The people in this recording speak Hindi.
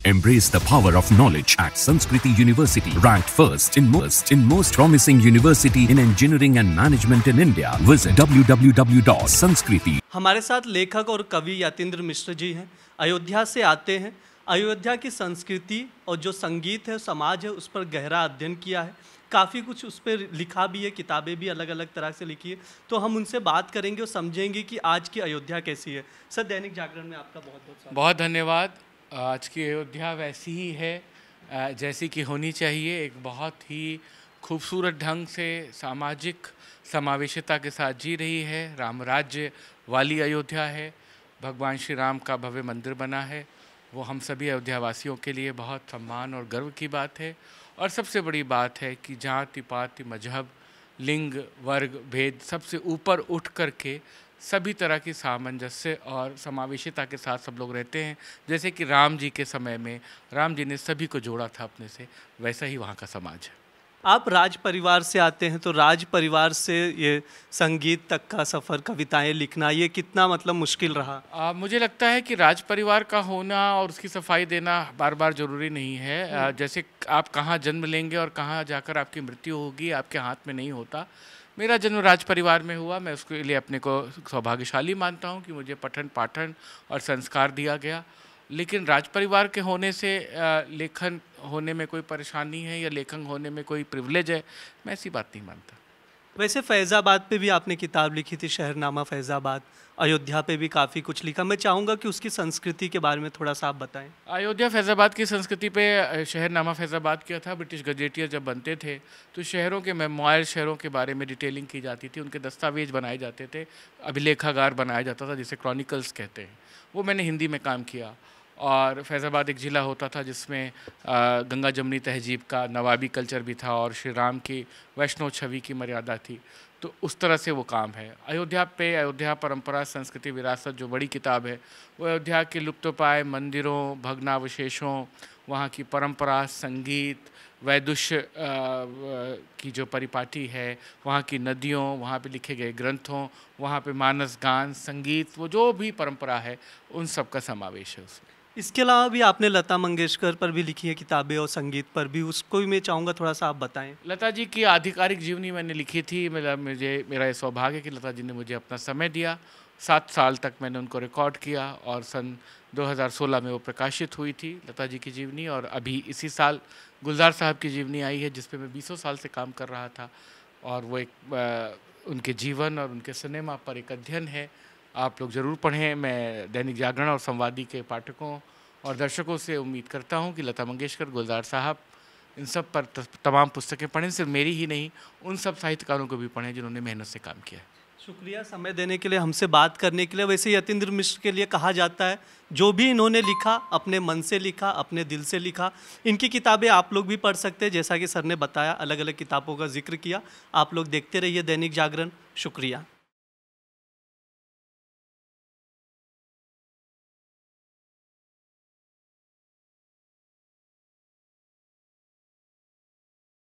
Embrace the power of knowledge at Sanskriti University, ranked first in most promising university in engineering and management in India. Visit www.sanskriti. हमारे साथ लेखक और कवि यतीन्द्र मिश्र जी हैं। अयोध्या से आते हैं। अयोध्या की संस्कृति और जो संगीत है, समाज है, उस पर गहरा अध्ययन किया है। काफ़ी कुछ उस पर लिखा भी है, किताबें भी अलग अलग तरह से लिखी है। तो हम उनसे बात करेंगे और समझेंगे कि आज की अयोध्या कैसी है। सर, दैनिक जागरण में आपका बहुत बहुत स्वागत। बहुत धन्यवाद। आज की अयोध्या वैसी ही है जैसी कि होनी चाहिए। एक बहुत ही खूबसूरत ढंग से सामाजिक समावेशिता के साथ जी रही है। राम राज्य वाली अयोध्या है। भगवान श्री राम का भव्य मंदिर बना है। वो हम सभी अयोध्यावासियों के लिए बहुत सम्मान और गर्व की बात है। और सबसे बड़ी बात है कि जाति पाति मजहब लिंग वर्ग भेद सबसे ऊपर उठ करके सभी तरह की सामंजस्य और समावेशिता के साथ सब लोग रहते हैं। जैसे कि राम जी के समय में राम जी ने सभी को जोड़ा था अपने से, वैसा ही वहाँ का समाज है। आप राज परिवार से आते हैं, तो राज परिवार से ये संगीत तक का सफ़र, कविताएं लिखना, ये कितना मतलब मुश्किल रहा? मुझे लगता है कि राज परिवार का होना और उसकी सफाई देना बार बार ज़रूरी नहीं है। जैसे आप कहाँ जन्म लेंगे और कहाँ जाकर आपकी मृत्यु होगी, आपके हाथ में नहीं होता। मेरा जन्म राज परिवार में हुआ। मैं उसके लिए अपने को सौभाग्यशाली मानता हूँ कि मुझे पठन पाठन और संस्कार दिया गया। लेकिन राज परिवार के होने से लेखन होने में कोई परेशानी है या लेखन होने में कोई प्रिविलेज है, मैं ऐसी बात नहीं मानता। वैसे फैज़ाबाद पे भी आपने किताब लिखी थी, शहरनामा फैज़ाबाद। अयोध्या पे भी काफ़ी कुछ लिखा। मैं चाहूँगा कि उसकी संस्कृति के बारे में थोड़ा सा आप बताएं। अयोध्या फैज़ाबाद की संस्कृति पे शहरनामा फैज़ाबाद किया था। ब्रिटिश गजेटियर जब बनते थे तो शहरों के मेमोयर, शहरों के बारे में डिटेलिंग की जाती थी, उनके दस्तावेज बनाए जाते थे, अभिलेखागार बनाया जाता था जिसे क्रॉनिकल्स कहते हैं। वो मैंने हिंदी में काम किया। और फैज़ाबाद एक ज़िला होता था जिसमें गंगा जमुनी तहजीब का नवाबी कल्चर भी था और श्री राम की वैष्णव छवि की मर्यादा थी। तो उस तरह से वो काम है। अयोध्या परंपरा संस्कृति विरासत जो बड़ी किताब है, वो अयोध्या के लुप्तप्राय मंदिरों, भग्नावशेषों, वहाँ की परंपरा, संगीत, वैदुष्य की जो परिपाटी है, वहाँ की नदियों, वहाँ पे लिखे गए ग्रंथों, वहाँ पे मानस गान, संगीत, वो जो भी परंपरा है, उन सब का समावेश है उसमें। इसके अलावा भी आपने लता मंगेशकर पर भी लिखी है किताबें और संगीत पर भी, उसको भी मैं चाहूँगा थोड़ा सा आप बताएं। लता जी की आधिकारिक जीवनी मैंने लिखी थी। मेरा ये सौभाग्य है कि लता जी ने मुझे अपना समय दिया। 7 साल तक मैंने उनको रिकॉर्ड किया और सन 2016 में वो प्रकाशित हुई थी, लता जी की जीवनी। और अभी इसी साल गुलजार साहब की जीवनी आई है, जिस पे मैं 20 साल से काम कर रहा था। और वो एक उनके जीवन और उनके सिनेमा पर एक अध्ययन है। आप लोग ज़रूर पढ़ें। मैं दैनिक जागरण और संवादी के पाठकों और दर्शकों से उम्मीद करता हूं कि लता मंगेशकर, गुलजार साहब, इन सब पर तमाम पुस्तकें पढ़ें। सिर्फ मेरी ही नहीं, उन सब साहित्यकारों को भी पढ़ें जिन्होंने मेहनत से काम किया है। शुक्रिया समय देने के लिए, हमसे बात करने के लिए। वैसे यतीन्द्र मिश्र के लिए कहा जाता है, जो भी इन्होंने लिखा अपने मन से लिखा, अपने दिल से लिखा। इनकी किताबें आप लोग भी पढ़ सकते हैं। जैसा कि सर ने बताया, अलग अलग किताबों का जिक्र किया। आप लोग देखते रहिए दैनिक जागरण। शुक्रिया।